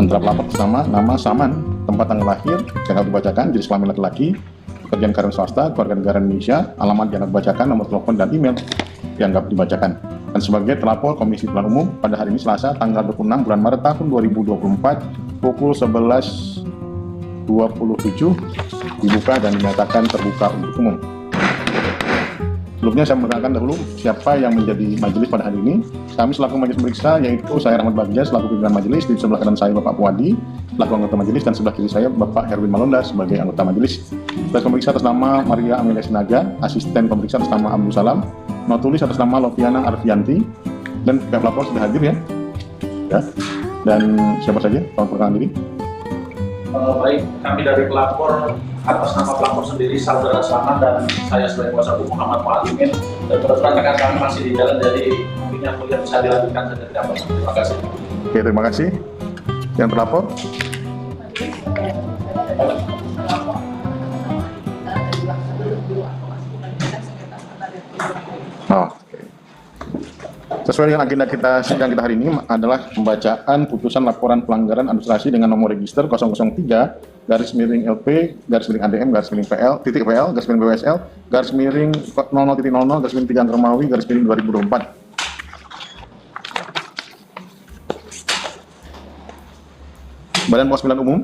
Antara pelapor bersama nama Saman, tempat tanggal lahir, dianggap dibacakan, jenis kelamin laki-laki, pekerjaan karyawan swasta, keluarga negara Indonesia, alamat dianggap dibacakan, nomor telepon dan email dianggap dibacakan. Dan sebagai terlapor Komisi Pemilihan Umum pada hari ini Selasa tanggal 26 bulan Maret tahun 2024 pukul 11.27 dibuka dan dinyatakan terbuka untuk umum. Sebelumnya saya menerangkan dahulu siapa yang menjadi majelis pada hari ini. Kami selaku majelis pemeriksa yaitu saya Rahmat Bagja selaku pimpinan majelis, di sebelah kanan saya Bapak Puadi selaku anggota majelis, dan sebelah kiri saya Bapak Herwin Malonda sebagai anggota majelis. Sebagai pemeriksa atas nama Maria Amelia Sinaga, asisten pemeriksa atas nama Abdul Salam, notulis atas nama Loviana Arfianti, dan pihak pelapor sudah hadir ya. Dan siapa saja? Tolong perkenalkan diri. Baik, kami dari pelapor atas nama pelapor sendiri Saudara Saman dan saya sebagai kuasa hukum Muhammad Mualimin, dan kebetulan rekan kami masih di jalan, jadi mungkin kuliah bisa dilanjutkan saja. Terima kasih. Oke, terima kasih. Yang terlapor? Sesuai dengan agenda kita sidang kita hari ini adalah pembacaan putusan laporan pelanggaran administrasi dengan nomor register 003-ADM-LP-BWSL-00-00-3-2024. Badan Pengawas Pemilihan Umum,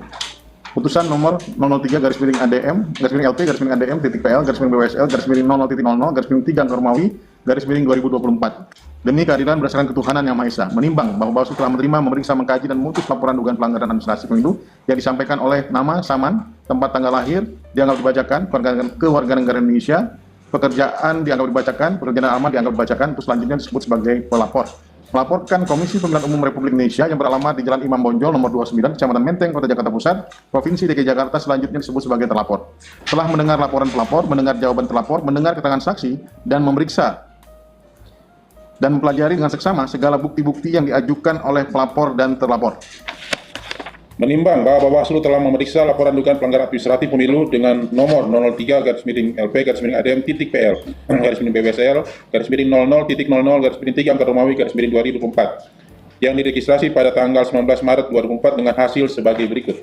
putusan nomor 003-ADM-LP-00-3-00-00-3-00-3-2024 demi keadilan berdasarkan ketuhanan yang Maha Esa, menimbang bahwa Bawaslu telah menerima, memeriksa, mengkaji dan memutus laporan dugaan pelanggaran administrasi pemilu yang disampaikan oleh nama Saman, tempat tanggal lahir dianggap dibacakan, kewarganegaraan Indonesia, pekerjaan dianggap dibacakan, pekerjaan alamat dianggap dibacakan, terus selanjutnya disebut sebagai pelapor. Melaporkan Komisi Pemilihan Umum Republik Indonesia yang beralamat di Jalan Imam Bonjol nomor 29, Kecamatan Menteng, Kota Jakarta Pusat, Provinsi DKI Jakarta, selanjutnya disebut sebagai terlapor. Setelah mendengar laporan pelapor, mendengar jawaban terlapor, mendengar keterangan saksi, dan memeriksa dan mempelajari dengan seksama segala bukti-bukti yang diajukan oleh pelapor dan terlapor. Menimbang bahwa Bawaslu telah memeriksa laporan dugaan pelanggaran administratif pemilu dengan nomor 003-LP-BWSL-00-00-3-2024 yang diregistrasi pada tanggal 19 Maret 2004 dengan hasil sebagai berikut.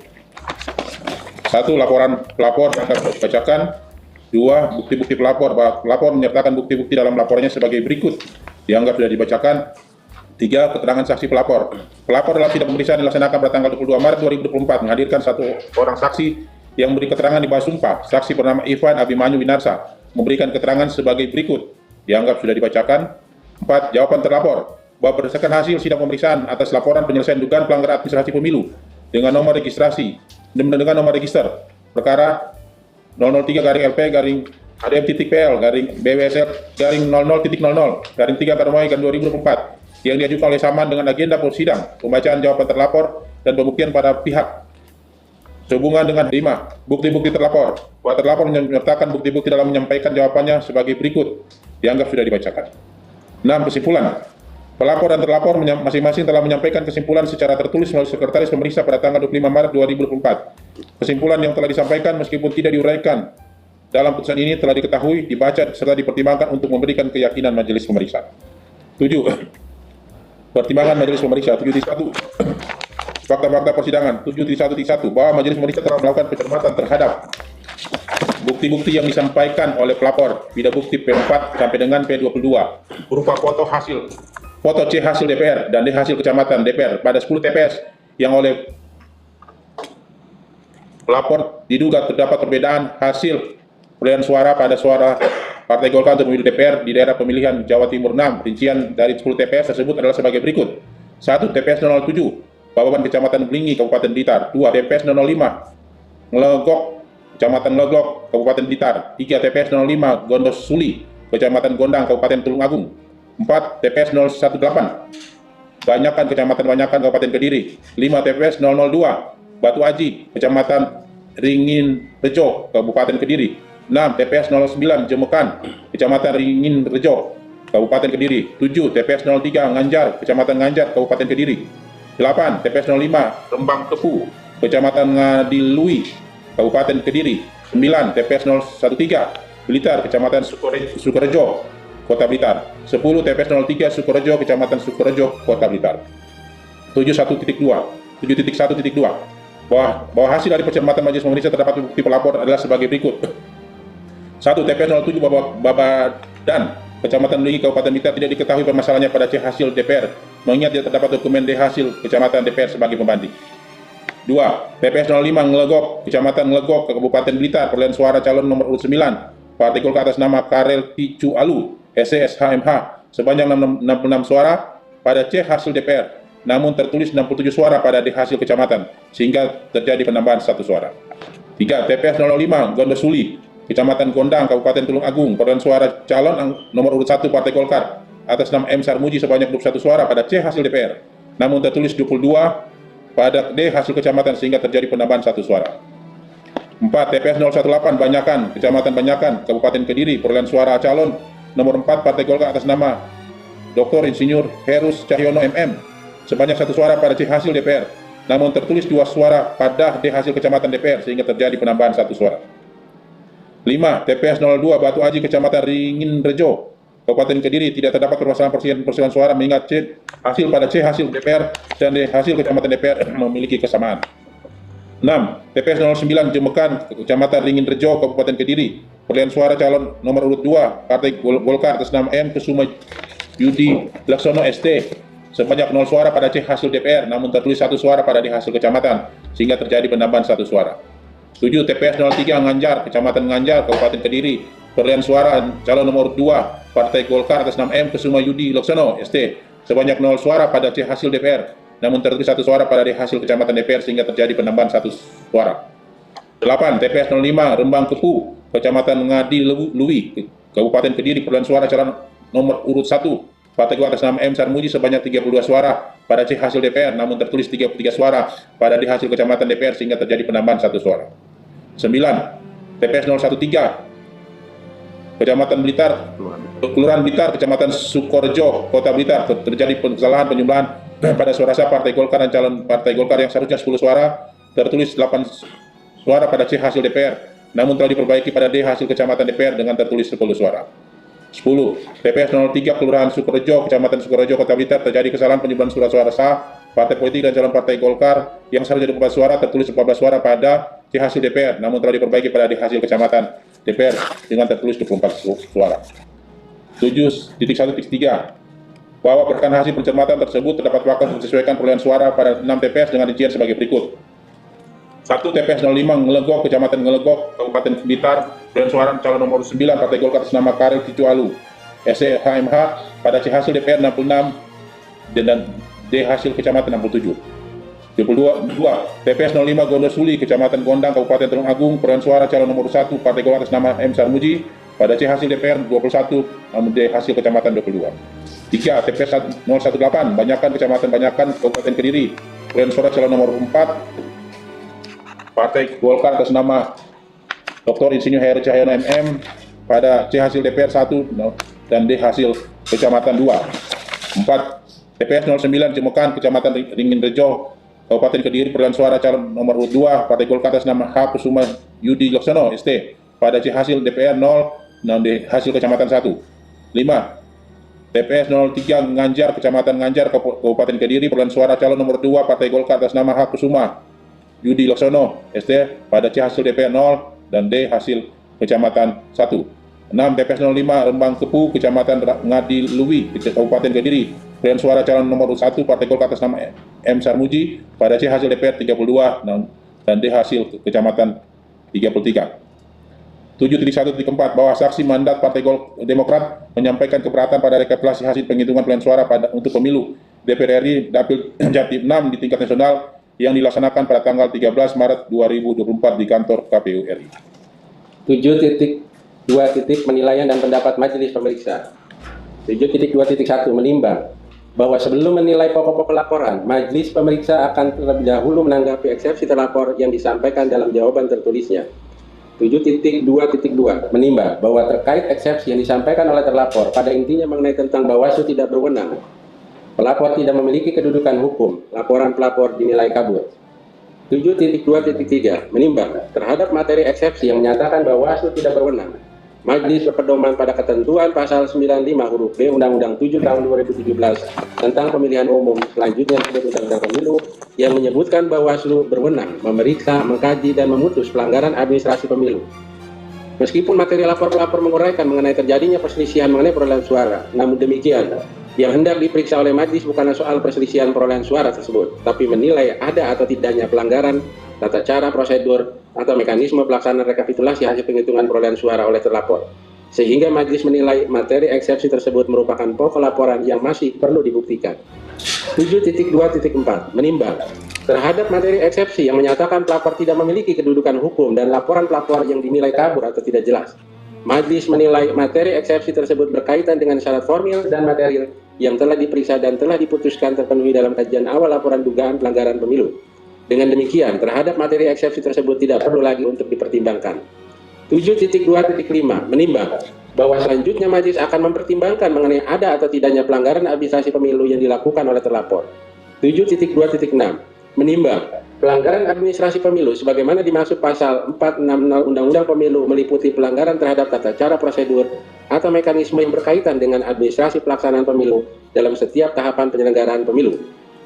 1. Laporan pelapor dianggap dibacakan. 2. Bukti-bukti pelapor. Pelapor menyertakan bukti-bukti dalam laporannya sebagai berikut. Dianggap sudah dibacakan. 3. Keterangan saksi pelapor. Pelapor dalam sidang pemeriksaan dilaksanakan pada tanggal 22 Maret 2024 menghadirkan satu orang saksi yang memberi keterangan di bawah sumpah. Saksi bernama Ivan Abimanyu Winarsa memberikan keterangan sebagai berikut. Dianggap sudah dibacakan. 4. Jawaban terlapor bahwa berdasarkan hasil sidang pemeriksaan atas laporan penyelesaian dugaan pelanggaran administrasi pemilu dengan nomor registrasi dengan nomor register perkara 003-LP-ADM-BWSL-00-00-3-2024 yang diajukan oleh Saman dengan agenda persidangan, pembacaan jawaban terlapor dan pembuktian pada pihak. Sehubungan dengan 5. Bukti-bukti terlapor. Bahwa terlapor menyertakan bukti-bukti dalam menyampaikan jawabannya sebagai berikut. Dianggap sudah dibacakan. 6. Kesimpulan. Pelapor dan terlapor masing-masing telah menyampaikan kesimpulan secara tertulis melalui Sekretaris Pemeriksa pada tanggal 25 Maret 2024. Kesimpulan yang telah disampaikan meskipun tidak diuraikan dalam putusan ini telah diketahui, dibaca, serta dipertimbangkan untuk memberikan keyakinan majelis pemeriksa. 7. Pertimbangan majelis pemeriksa 7.1. Fakta-fakta persidangan 7.1.1 bahwa majelis pemeriksa telah melakukan pencermatan terhadap bukti-bukti yang disampaikan oleh pelapor, bidang bukti P4 sampai dengan P22 berupa foto C hasil DPR dan D hasil kecamatan DPR pada 10 TPS yang oleh pelapor diduga terdapat perbedaan hasil perolehan suara pada suara Partai Golkar untuk pemilu DPR di daerah pemilihan Jawa Timur 6. Rincian dari 10 TPS tersebut adalah sebagai berikut. 1. TPS 007, Bababan Kecamatan Belingi, Kabupaten Blitar. 2. TPS 005, Ngelegok, Kecamatan Ngelegok, Kabupaten Blitar. 3. TPS 05, Gondos Suli, Kecamatan Gondang, Kabupaten Tulungagung. 4. TPS 018, Banyakan, Kecamatan Banyakan, Kabupaten Kediri. 5. TPS 002, Batu Aji, Kecamatan Ringin Rejo, Kabupaten Kediri. 6. TPS 09 Jemekan, Kecamatan Ringin Rejo, Kabupaten Kediri. 7. TPS 03 Nganjar, Kecamatan Nganjar, Kabupaten Kediri. 8. TPS 05 Rembang Tepu, Kecamatan Ngadilui, Kabupaten Kediri. 9. TPS 013 Blitar, Kecamatan Sukorejo, Kota Blitar. 10. TPS 03 Sukorejo, Kecamatan Sukorejo, Kota Blitar. 71.2 7.1.2 bahwa hasil dari pencermatan majelis pemeriksa terdapat bukti pelapor adalah sebagai berikut. 1. TPS 07 Babadan, Kecamatan Ligi, Kabupaten Blitar tidak diketahui permasalahannya pada C hasil DPR, mengingat tidak terdapat dokumen D hasil Kecamatan DPR sebagai pembanding. 2. TPS 05 Ngelegok, Kecamatan Ngelegok, Kabupaten Blitar, perolehan suara calon nomor urut 9, Partai Golkar atas nama Karel Ticu Alu, SCSHMH, sebanyak 66 suara pada C hasil DPR, namun tertulis 67 suara pada D hasil Kecamatan, sehingga terjadi penambahan 1 suara. 3. TPS 05 Gondosuli, Kecamatan Gondang, Kabupaten Tulung Agung, perolehan suara calon nomor urut 1 Partai Golkar atas nama M. Sarmuji sebanyak 21 suara pada C hasil DPR, namun tertulis 22 pada D hasil Kecamatan, sehingga terjadi penambahan 1 suara. 4. TPS 018 Banyakan, Kecamatan Banyakan, Kabupaten Kediri, perolehan suara calon nomor 4 Partai Golkar atas nama Dr. Insinyur Herus Cahyono MM sebanyak 1 suara pada C hasil DPR, namun tertulis 2 suara pada D hasil Kecamatan DPR, sehingga terjadi penambahan 1 suara. 5. TPS 02 Batu Aji, Kecamatan Ringin Rejo, Kabupaten Kediri, tidak terdapat permasalahan suara mengingat C hasil pada C hasil DPR dan D hasil Kecamatan DPR memiliki kesamaan. 6. TPS 09 Jemekan, Kecamatan Ringin Rejo, Kabupaten Kediri, perolehan suara calon nomor urut 2 Partai Golkar atas nama M. Kesuma Yudi Laksono ST sebanyak 0 suara pada C hasil DPR, namun tertulis 1 suara pada D hasil Kecamatan, sehingga terjadi penambahan 1 suara. 7. TPS 03 Nganjar, Kecamatan Nganjar, Kabupaten Kediri, perolehan suara calon nomor 2 Partai Golkar atas nama M. Kesuma Yudi Laksono ST sebanyak 0 suara pada C hasil DPR, namun tertulis 1 suara pada D hasil Kecamatan DPR, sehingga terjadi penambahan 1 suara. 8. TPS 05 Rembang Kepu, Kecamatan Ngadi Lui, Kabupaten Kediri, perolehan suara calon nomor urut 1 Partai Golkar atas nama M. Sarmuji sebanyak 32 suara pada C hasil DPR, namun tertulis 33 suara pada D hasil Kecamatan DPR, sehingga terjadi penambahan 1 suara. 9. TPS 013 Kecamatan Blitar, Kelurahan Blitar, Kecamatan Sukorejo, Kota Blitar, terjadi kesalahan penjumlahan pada suara sah Partai Golkar dan calon Partai Golkar yang seharusnya 10 suara, tertulis 8 suara pada C hasil DPR, namun telah diperbaiki pada D hasil Kecamatan DPR dengan tertulis 10 suara. 10. TPS 03 Kelurahan Sukorejo, Kecamatan Sukorejo, Kota Blitar, terjadi kesalahan penjumlahan suara sah Partai politik dan calon Partai Golkar yang seharusnya 24 suara, tertulis 14 suara pada C hasil DPR, namun telah diperbaiki pada D hasil Kecamatan DPR dengan tertulis 24 suara. 7.1.3 bahwa berdasarkan hasil pencermatan tersebut terdapat fakta menyesuaikan perolehan suara pada 6 TPS dengan rincian sebagai berikut. 1. TPS 05 Ngelegok, Kecamatan Ngelegok, Kabupaten Blitar, perolehan suara calon nomor 9 Partai Golkar atas nama Karel Ticu Alu, SCHMH, pada C hasil DPR 66 dan D hasil Kecamatan 67. 22. TPS 05 Gondosuli, Kecamatan Gondang, Kabupaten Tulung Agung, perolehan suara calon nomor 1 Partai Golkar atas nama M. Sarmuji, pada C hasil DPR 21 namun D hasil Kecamatan 22. 3. TPS 018 Banyakan, Kecamatan Banyakan, Kabupaten Kediri, perolehan suara calon nomor 4 Partai Golkar atas nama Dr. Insinyur Heru Cahyono MM, pada C hasil DPR 1 dan D hasil Kecamatan 2. 4. TPS 09 Jemekan, Kecamatan Ringin Rejo, Kabupaten Kediri, perolehan suara calon nomor 2 Partai Golkar atas nama H. Kusuma Yudi Laksono ST, pada C hasil DPR 0 dan D hasil Kecamatan 1. 5. TPS 03 Nganjar, Kecamatan Nganjar, Kabupaten Kediri, perolehan suara calon nomor 2 Partai Golkar atas nama H. Kusuma Yudi Laksono ST, pada C hasil DPR 0 dan D hasil Kecamatan 1. 6. TPS 05 Rembang Kepu, Kecamatan Ngadi Lui, Kabupaten Kediri, perolehan suara calon nomor 1 Partai Golkar atas nama M. Sarmuji, pada C hasil DPR 32 dan D hasil Kecamatan 33. 7.1.4 bahwa saksi mandat Partai Demokrat menyampaikan keberatan pada rekapitulasi hasil penghitungan perolehan suara untuk pemilu DPR RI Dapil Jatim 6 di tingkat nasional yang dilaksanakan pada tanggal 13 Maret 2024 di kantor KPU RI. 7.2 penilaian dan pendapat majelis pemeriksa. 7.2.1 menimbang bahwa sebelum menilai pokok-pokok laporan, majelis pemeriksa akan terlebih dahulu menanggapi eksepsi terlapor yang disampaikan dalam jawaban tertulisnya. 7.2.2 menimbang bahwa terkait eksepsi yang disampaikan oleh terlapor pada intinya mengenai tentang Bawaslu tidak berwenang, pelapor tidak memiliki kedudukan hukum, laporan pelapor dinilai kabur. 7.2.3 menimbang terhadap materi eksepsi yang menyatakan Bawaslu tidak berwenang, Majelis berpedoman pada ketentuan pasal 95 huruf B Undang-Undang 7 tahun 2017 tentang pemilihan umum, selanjutnya disebut Undang-Undang Pemilu, yang menyebutkan Bawaslu berwenang memeriksa, mengkaji, dan memutus pelanggaran administrasi pemilu. Meskipun materi lapor-pelapor menguraikan mengenai terjadinya perselisihan mengenai perolehan suara, namun demikian, yang hendak diperiksa oleh majelis bukanlah soal perselisihan perolehan suara tersebut, tapi menilai ada atau tidaknya pelanggaran tata cara, prosedur, atau mekanisme pelaksanaan rekapitulasi hasil penghitungan perolehan suara oleh terlapor. Sehingga majelis menilai materi eksepsi tersebut merupakan pokok laporan yang masih perlu dibuktikan. 7.2.4 menimbang terhadap materi eksepsi yang menyatakan pelapor tidak memiliki kedudukan hukum dan laporan pelapor yang dinilai kabur atau tidak jelas. Majelis menilai materi eksepsi tersebut berkaitan dengan syarat formil dan material yang telah diperiksa dan telah diputuskan terpenuhi dalam kajian awal laporan dugaan pelanggaran pemilu. Dengan demikian, terhadap materi eksepsi tersebut tidak perlu lagi untuk dipertimbangkan. 7.2.5 menimbang bahwa selanjutnya majelis akan mempertimbangkan mengenai ada atau tidaknya pelanggaran administrasi pemilu yang dilakukan oleh terlapor. 7.2.6 menimbang pelanggaran administrasi pemilu sebagaimana dimaksud pasal 460 Undang-Undang Pemilu meliputi pelanggaran terhadap tata cara, prosedur, atau mekanisme yang berkaitan dengan administrasi pelaksanaan pemilu dalam setiap tahapan penyelenggaraan pemilu.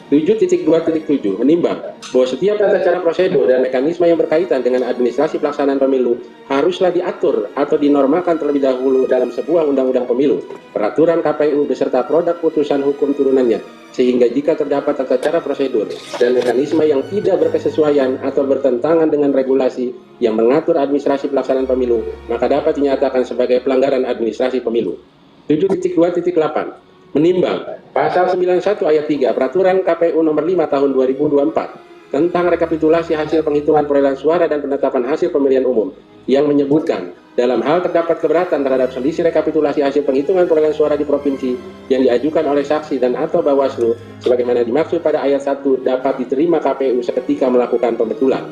7.2.7 menimbang bahwa setiap tata cara, prosedur, dan mekanisme yang berkaitan dengan administrasi pelaksanaan pemilu haruslah diatur atau dinormalkan terlebih dahulu dalam sebuah undang-undang pemilu, peraturan KPU beserta produk putusan hukum turunannya, sehingga jika terdapat tata cara, prosedur, dan mekanisme yang tidak berkesesuaian atau bertentangan dengan regulasi yang mengatur administrasi pelaksanaan pemilu, maka dapat dinyatakan sebagai pelanggaran administrasi pemilu. 7.2.8 menimbang pasal 91 ayat 3 peraturan KPU nomor 5 tahun 2024 tentang rekapitulasi hasil penghitungan perolehan suara dan penetapan hasil pemilihan umum yang menyebutkan dalam hal terdapat keberatan terhadap selisih rekapitulasi hasil penghitungan perolehan suara di provinsi yang diajukan oleh saksi dan atau Bawaslu sebagaimana dimaksud pada ayat 1 dapat diterima KPU seketika melakukan pembetulan.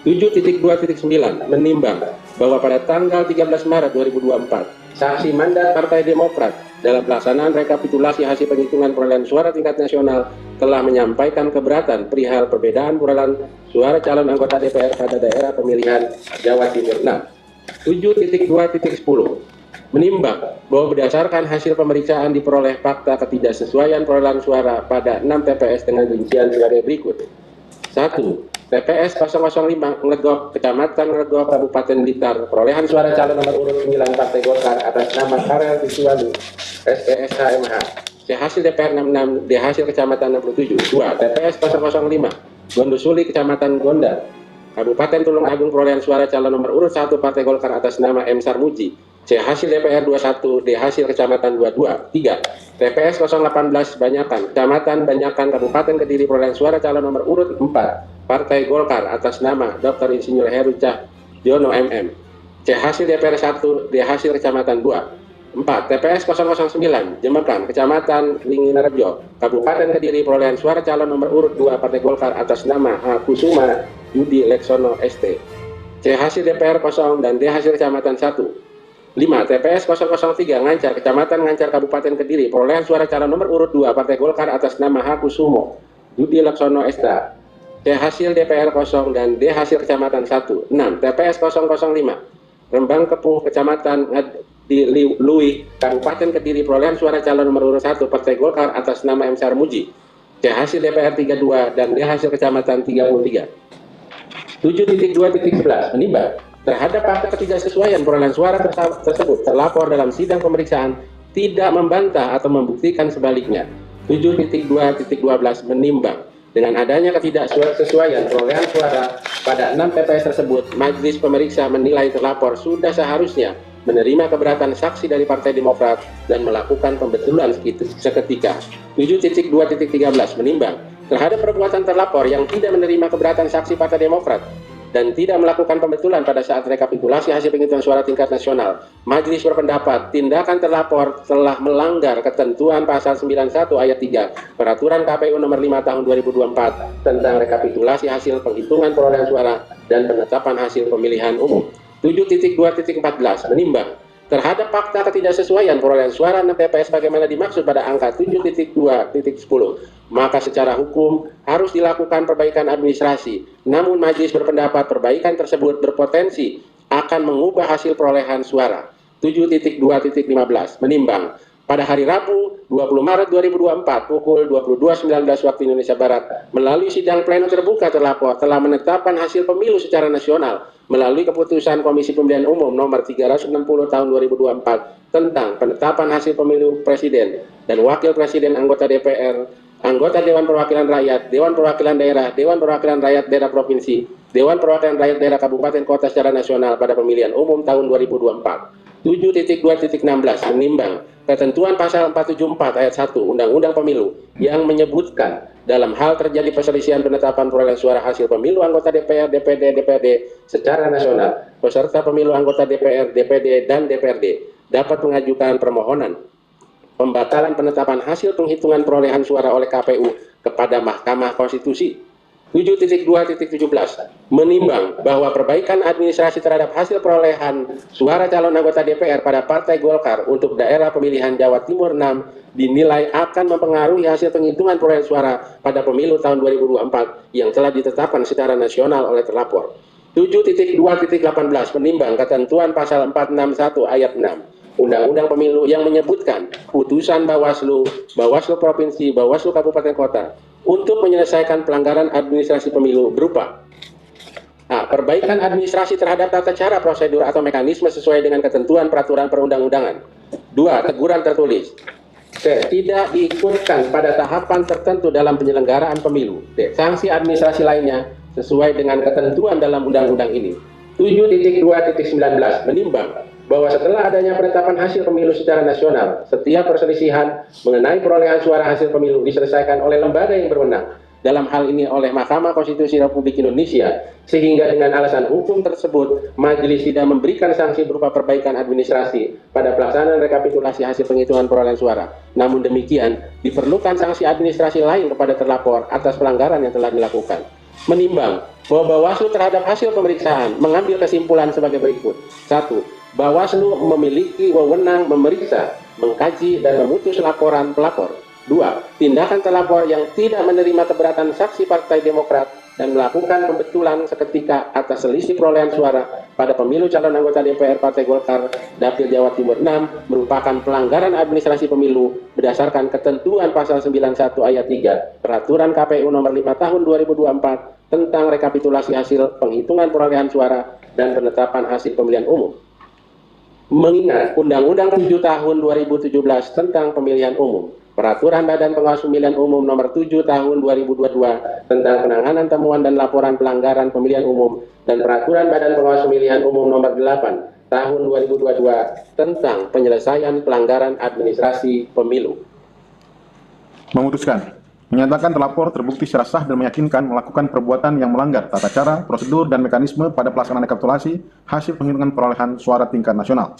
7.2.9 menimbang bahwa pada tanggal 13 Maret 2024 saksi mandat Partai Demokrat dalam pelaksanaan rekapitulasi hasil penghitungan perolehan suara tingkat nasional telah menyampaikan keberatan perihal perbedaan perolehan suara calon anggota DPR pada daerah pemilihan Jawa Timur 6. 7.2.10 menimbang bahwa berdasarkan hasil pemeriksaan diperoleh fakta ketidaksesuaian perolehan suara pada 6 TPS dengan rincian sebagai berikut. 1. TPS 005 Ngegok, Kecamatan Ngegok, Kabupaten Blitar, perolehan suara calon nomor urut 9 Partai Golkar atas nama Karel Visualu, SPSH MH. C hasil DPR 66, D hasil Kecamatan 67. 2. TPS 005 Gondosuli, Kecamatan Gondar, Kabupaten Tulung Agung, perolehan suara calon nomor urut 1 Partai Golkar atas nama M. Sarmuji. C hasil DPR 21, D hasil Kecamatan 22. 3. TPS 018 Banyakan, Kecamatan Banyakan, Kabupaten Kediri, perolehan suara calon nomor urut 4 Partai Golkar atas nama Dr. Insinyur Heru Cahyono MM. C hasil DPR 1, D hasil Kecamatan 2. 4. TPS 009 Jemekan, Kecamatan Linginarjo, Kabupaten Kediri, perolehan suara calon nomor urut 2 Partai Golkar atas nama H. Kusuma Yudi Leksono ST. C hasil DPR 0 dan D hasil Kecamatan 1. 5. TPS 003 Ngancar, Kecamatan Ngancar, Kabupaten Kediri, perolehan suara calon nomor urut 2 Partai Golkar atas nama H. Kusumo Yudi Leksono ST. C hasil DPR 0 dan D hasil Kecamatan 1. 6. TPS 005 Rembang Kepung, Kecamatan di Lui, Kabupaten Kediri, perolehan suara calon nomor urut 1 Partai Golkar atas nama M. Sarmuji. C hasil DPR 32 dan D hasil Kecamatan 33. 7.2.11 menimbang terhadap fakta ketidaksesuaian perolehan suara tersebut terlapor dalam sidang pemeriksaan tidak membantah atau membuktikan sebaliknya. 7.2.12 menimbang dengan adanya ketidaksesuaian perolehan suara pada 6 TPS tersebut, majelis pemeriksa menilai terlapor sudah seharusnya menerima keberatan saksi dari Partai Demokrat dan melakukan pembetulan seketika. 7.2.13 menimbang terhadap perbuatan terlapor yang tidak menerima keberatan saksi Partai Demokrat dan tidak melakukan pembetulan pada saat rekapitulasi hasil penghitungan suara tingkat nasional, majelis berpendapat tindakan terlapor telah melanggar ketentuan pasal 91 ayat 3 peraturan KPU nomor 5 tahun 2024 tentang rekapitulasi hasil penghitungan perolehan suara dan penetapan hasil pemilihan umum. 7.2.14 menimbang terhadap fakta ketidaksesuaian perolehan suara 6 TPS bagaimana dimaksud pada angka 7.2.10, maka secara hukum harus dilakukan perbaikan administrasi. Namun majelis berpendapat perbaikan tersebut berpotensi akan mengubah hasil perolehan suara. 7.2.15 menimbang pada hari Rabu 20 Maret 2024 pukul 22.19 waktu Indonesia Barat melalui sidang pleno terbuka terlapor telah menetapkan hasil pemilu secara nasional melalui keputusan Komisi Pemilihan Umum nomor 360 tahun 2024 tentang penetapan hasil pemilu presiden dan wakil presiden, anggota DPR, anggota Dewan Perwakilan Rakyat, Dewan Perwakilan Daerah, Dewan Perwakilan Rakyat Daerah Provinsi, Dewan Perwakilan Rakyat Daerah Kabupaten Kota secara nasional pada pemilihan umum tahun 2024. 7.2.16 menimbang ketentuan pasal 474 ayat 1 Undang-Undang Pemilu yang menyebutkan dalam hal terjadi perselisihan penetapan perolehan suara hasil pemilu anggota DPR, DPD, DPRD secara nasional, peserta pemilu anggota DPR, DPD, dan DPRD dapat mengajukan permohonan pembatalan penetapan hasil penghitungan perolehan suara oleh KPU kepada Mahkamah Konstitusi. 7.2.17 menimbang bahwa perbaikan administrasi terhadap hasil perolehan suara calon anggota DPR pada Partai Golkar untuk daerah pemilihan Jawa Timur 6 dinilai akan mempengaruhi hasil penghitungan perolehan suara pada pemilu tahun 2024 yang telah ditetapkan secara nasional oleh terlapor. 7.2.18 menimbang ketentuan pasal 461 ayat 6 Undang-Undang Pemilu yang menyebutkan putusan Bawaslu, Bawaslu Provinsi, Bawaslu Kabupaten Kota untuk menyelesaikan pelanggaran administrasi pemilu berupa perbaikan administrasi terhadap tata cara, prosedur, atau mekanisme sesuai dengan ketentuan peraturan perundang-undangan. 2. Teguran tertulis. Tidak diikutkan pada tahapan tertentu dalam penyelenggaraan pemilu. Sanksi administrasi lainnya sesuai dengan ketentuan dalam undang-undang ini. 7.2.19 menimbang bahwa setelah adanya penetapan hasil pemilu secara nasional, setiap perselisihan mengenai perolehan suara hasil pemilu diselesaikan oleh lembaga yang berwenang, dalam hal ini oleh Mahkamah Konstitusi Republik Indonesia, sehingga dengan alasan hukum tersebut, majelis tidak memberikan sanksi berupa perbaikan administrasi pada pelaksanaan rekapitulasi hasil penghitungan perolehan suara. Namun demikian, diperlukan sanksi administrasi lain kepada terlapor atas pelanggaran yang telah dilakukan. Menimbang bahwa Bawaslu terhadap hasil pemeriksaan mengambil kesimpulan sebagai berikut. 1. Bawaslu memiliki wewenang memeriksa, mengkaji, dan memutus laporan pelapor. 2. Tindakan terlapor yang tidak menerima keberatan saksi Partai Demokrat dan melakukan pembetulan seketika atas selisih perolehan suara pada pemilu calon anggota DPR Partai Golkar Dapil Jawa Timur 6 merupakan pelanggaran administrasi pemilu berdasarkan ketentuan pasal 91 ayat 3 Peraturan KPU nomor 5 tahun 2024 tentang rekapitulasi hasil penghitungan perolehan suara dan penetapan hasil pemilihan umum. Mengingat Undang-Undang 7 tahun 2017 tentang pemilihan umum, Peraturan Badan Pengawas Pemilihan Umum nomor 7 tahun 2022 tentang penanganan temuan dan laporan pelanggaran pemilihan umum, dan Peraturan Badan Pengawas Pemilihan Umum nomor 8 tahun 2022 tentang penyelesaian pelanggaran administrasi pemilu. Memutuskan, menyatakan terlapor terbukti secara sah dan meyakinkan melakukan perbuatan yang melanggar tata cara, prosedur, dan mekanisme pada pelaksanaan rekapitulasi hasil penghitungan perolehan suara tingkat nasional.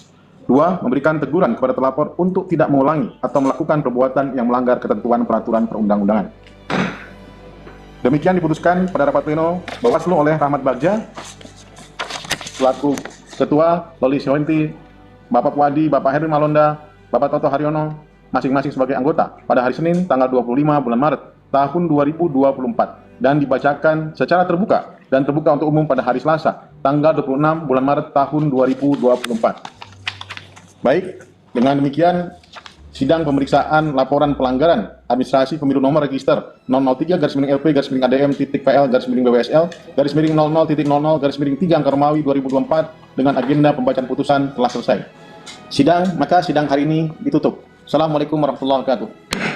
2. Memberikan teguran kepada terlapor untuk tidak mengulangi atau melakukan perbuatan yang melanggar ketentuan peraturan perundang-undangan. Demikian diputuskan pada rapat pleno Bawaslu oleh Rahmat Bagja selaku Ketua, Loli Sihointi, Bapak Puadi, Bapak Heri Malonda, Bapak Toto Haryono, masing-masing sebagai anggota pada hari Senin tanggal 25 bulan Maret tahun 2024 dan dibacakan secara terbuka dan terbuka untuk umum pada hari Selasa tanggal 26 bulan Maret tahun 2024. Baik, dengan demikian sidang pemeriksaan laporan pelanggaran administrasi pemilu nomor register 003-LP-BWSL-00.00-3 dengan agenda pembacaan putusan telah selesai. Sidang hari ini ditutup. Assalamualaikum warahmatullahi wabarakatuh.